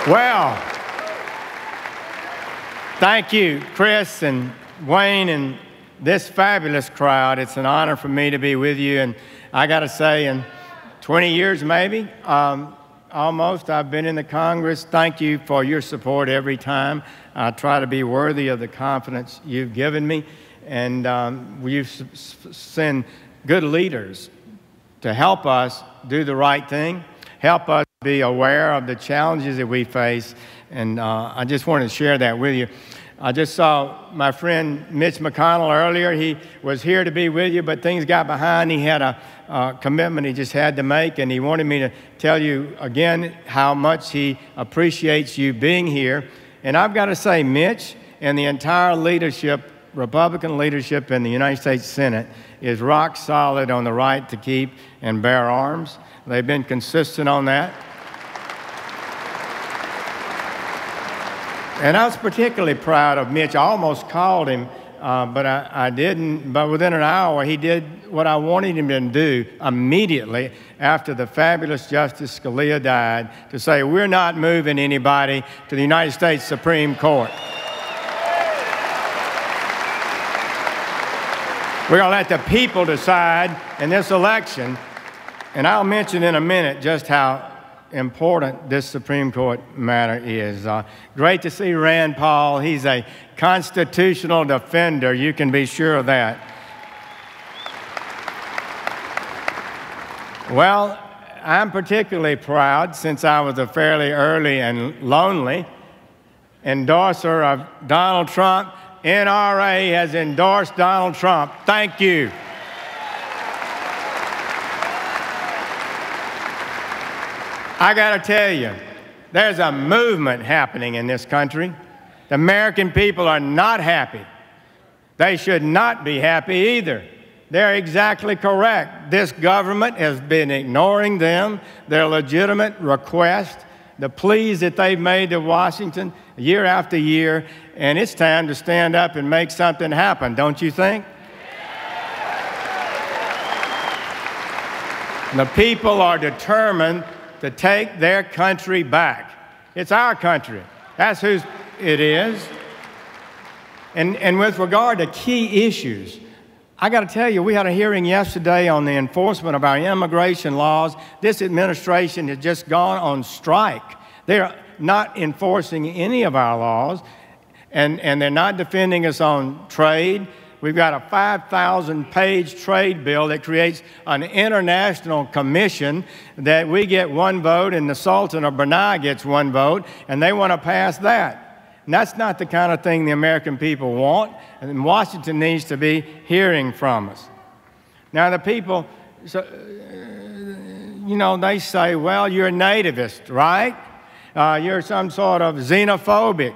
Well, thank you, Chris and Wayne and this fabulous crowd. It's an honor for me to be with you. And I got to say, in 20 years maybe, almost, I've been in the Congress. Thank you for your support every time. I try to be worthy of the confidence you've given me. And you send good leaders to help us do the right thing, help us be aware of the challenges that we face. And I just wanted to share that with you. I just saw my friend Mitch McConnell earlier. He was here to be with you, but things got behind. He had a commitment he just had to make, and he wanted me to tell you again how much he appreciates you being here. And I've got to say, Mitch and the entire leadership, Republican leadership in the United States Senate, is rock solid on the right to keep and bear arms. They've been consistent on that. And I was particularly proud of Mitch. I almost called him, but I didn't. But within an hour, he did what I wanted him to do immediately after the fabulous Justice Scalia died, to say, we're not moving anybody to the United States Supreme Court. We're going to let the people decide in this election. And I'll mention in a minute just how important this Supreme Court matter is. Great to see Rand Paul. He's a constitutional defender. You can be sure of that. Well, I'm particularly proud, since I was a fairly early and lonely endorser of Donald Trump. NRA has endorsed Donald Trump. Thank you. I got to tell you, there's a movement happening in this country. The American people are not happy. They should not be happy either. They're exactly correct. This government has been ignoring them, their legitimate request, the pleas that they've made to Washington year after year, and it's time to stand up and make something happen, don't you think? The people are determined to take their country back. It's our country. That's whose it is. And with regard to key issues, I got to tell you, we had a hearing yesterday on the enforcement of our immigration laws. This administration has just gone on strike. They're not enforcing any of our laws, and they're not defending us on trade. We've got a 5,000-page trade bill that creates an international commission that we get one vote and the Sultan of Brunei gets one vote, and they want to pass that. And that's not the kind of thing the American people want, and Washington needs to be hearing from us. Now, the people, you know, they say, well, you're a nativist, right? You're some sort of xenophobic.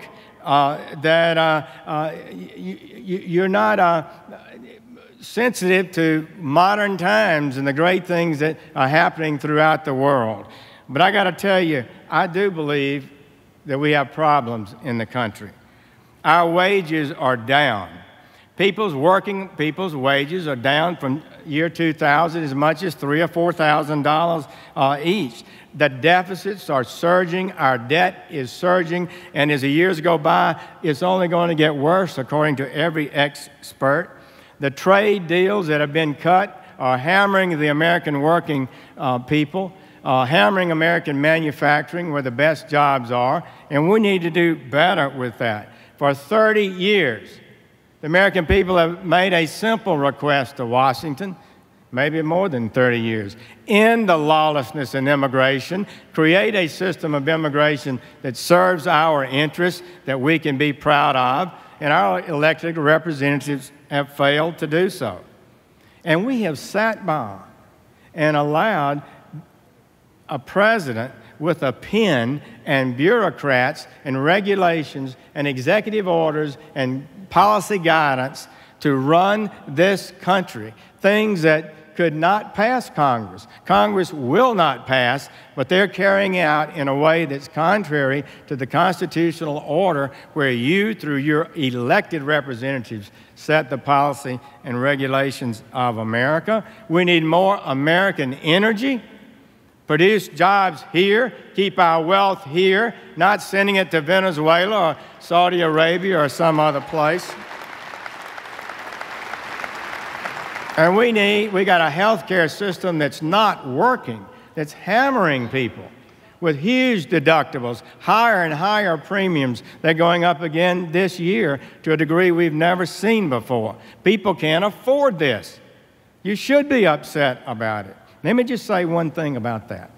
You're not sensitive to modern times and the great things that are happening throughout the world. But I got to tell you, I do believe that we have problems in the country. Our wages are down. People's wages are down from year 2000 as much as $3,000 or $4,000 each. The deficits are surging, our debt is surging, and as the years go by, it's only going to get worse, according to every expert. The trade deals that have been cut are hammering the American working people, hammering American manufacturing where the best jobs are, and we need to do better with that. For 30 years, the American people have made a simple request to Washington, maybe more than 30 years. End the lawlessness in immigration, create a system of immigration that serves our interests, that we can be proud of, and our elected representatives have failed to do so. And we have sat by and allowed a president with a pen and bureaucrats and regulations and executive orders and policy guidance to run this country, things that could not pass Congress. Congress will not pass, but they're carrying out in a way that's contrary to the constitutional order where you, through your elected representatives, set the policy and regulations of America. We need more American energy, produce jobs here, keep our wealth here, not sending it to Venezuela or Saudi Arabia or some other place. And we got a healthcare system that's not working, that's hammering people with huge deductibles, higher and higher premiums. They're going up again this year to a degree we've never seen before. People can't afford this. You should be upset about it. Let me just say one thing about that.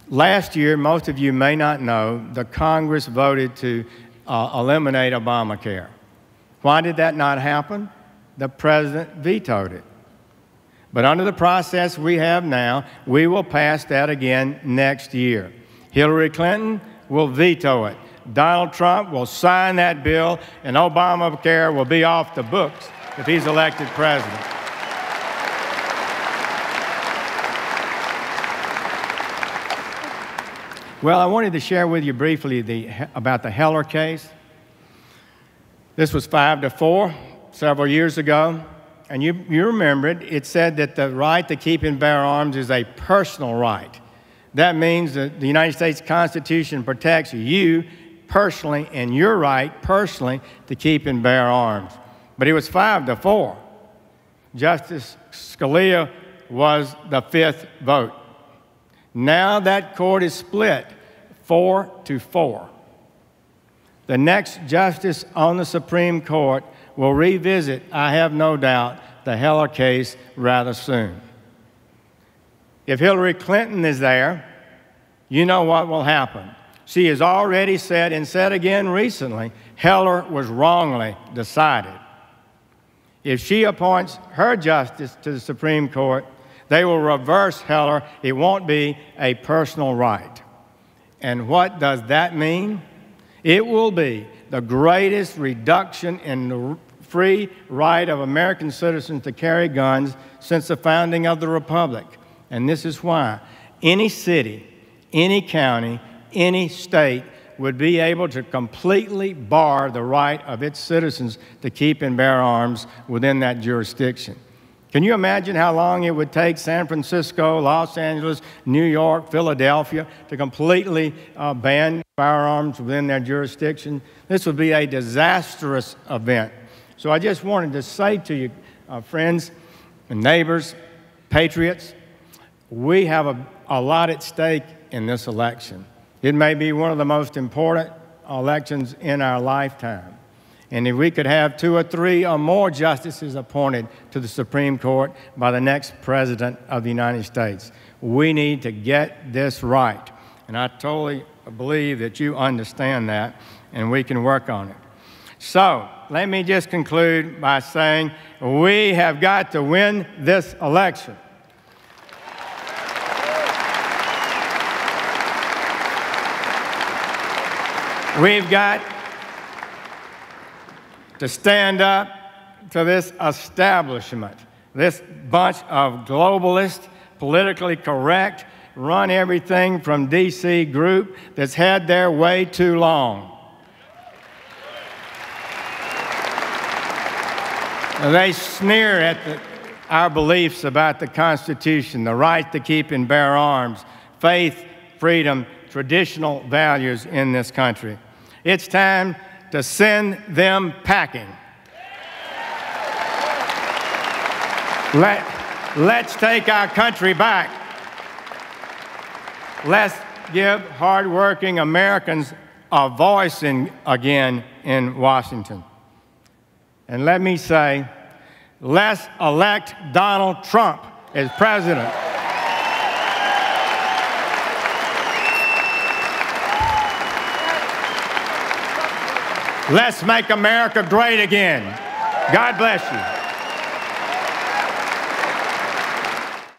Last year, most of you may not know, the Congress voted to eliminate Obamacare. Why did that not happen? The president vetoed it. But under the process we have now, we will pass that again next year. Hillary Clinton will veto it. Donald Trump will sign that bill, and Obamacare will be off the books if he's elected president. Well, I wanted to share with you briefly about the Heller case. This was 5-4 several years ago. And you remember it said that the right to keep and bear arms is a personal right. That means that the United States Constitution protects you personally and your right personally to keep and bear arms. But it was 5-4. Justice Scalia was the 5th vote. Now that court is split 4-4. The next justice on the Supreme Court will revisit, I have no doubt, the Heller case rather soon. If Hillary Clinton is there, you know what will happen. She has already said, and said again recently, Heller was wrongly decided. If she appoints her justice to the Supreme Court, they will reverse Heller. It won't be a personal right. And what does that mean? It will be the greatest reduction in the free right of American citizens to carry guns since the founding of the Republic. And this is why any city, any county, any state would be able to completely bar the right of its citizens to keep and bear arms within that jurisdiction. Can you imagine how long it would take San Francisco, Los Angeles, New York, Philadelphia to completely ban firearms within their jurisdiction? This would be a disastrous event. So I just wanted to say to you, friends and neighbors, patriots, we have a lot at stake in this election. It may be one of the most important elections in our lifetime. And if we could have 2 or 3 or more justices appointed to the Supreme Court by the next president of the United States, we need to get this right. And I totally believe that you understand that, and we can work on it. So let me just conclude by saying we have got to win this election. We've got to stand up to this establishment, this bunch of globalist, politically correct, run everything from D.C. group that's had their way too long. They sneer at our beliefs about the Constitution, the right to keep and bear arms, faith, freedom, traditional values in this country. It's time to send them packing. Let's take our country back. Let's give hardworking Americans a voice again in Washington. And let me say, let's elect Donald Trump as president. Let's make America great again. God bless you.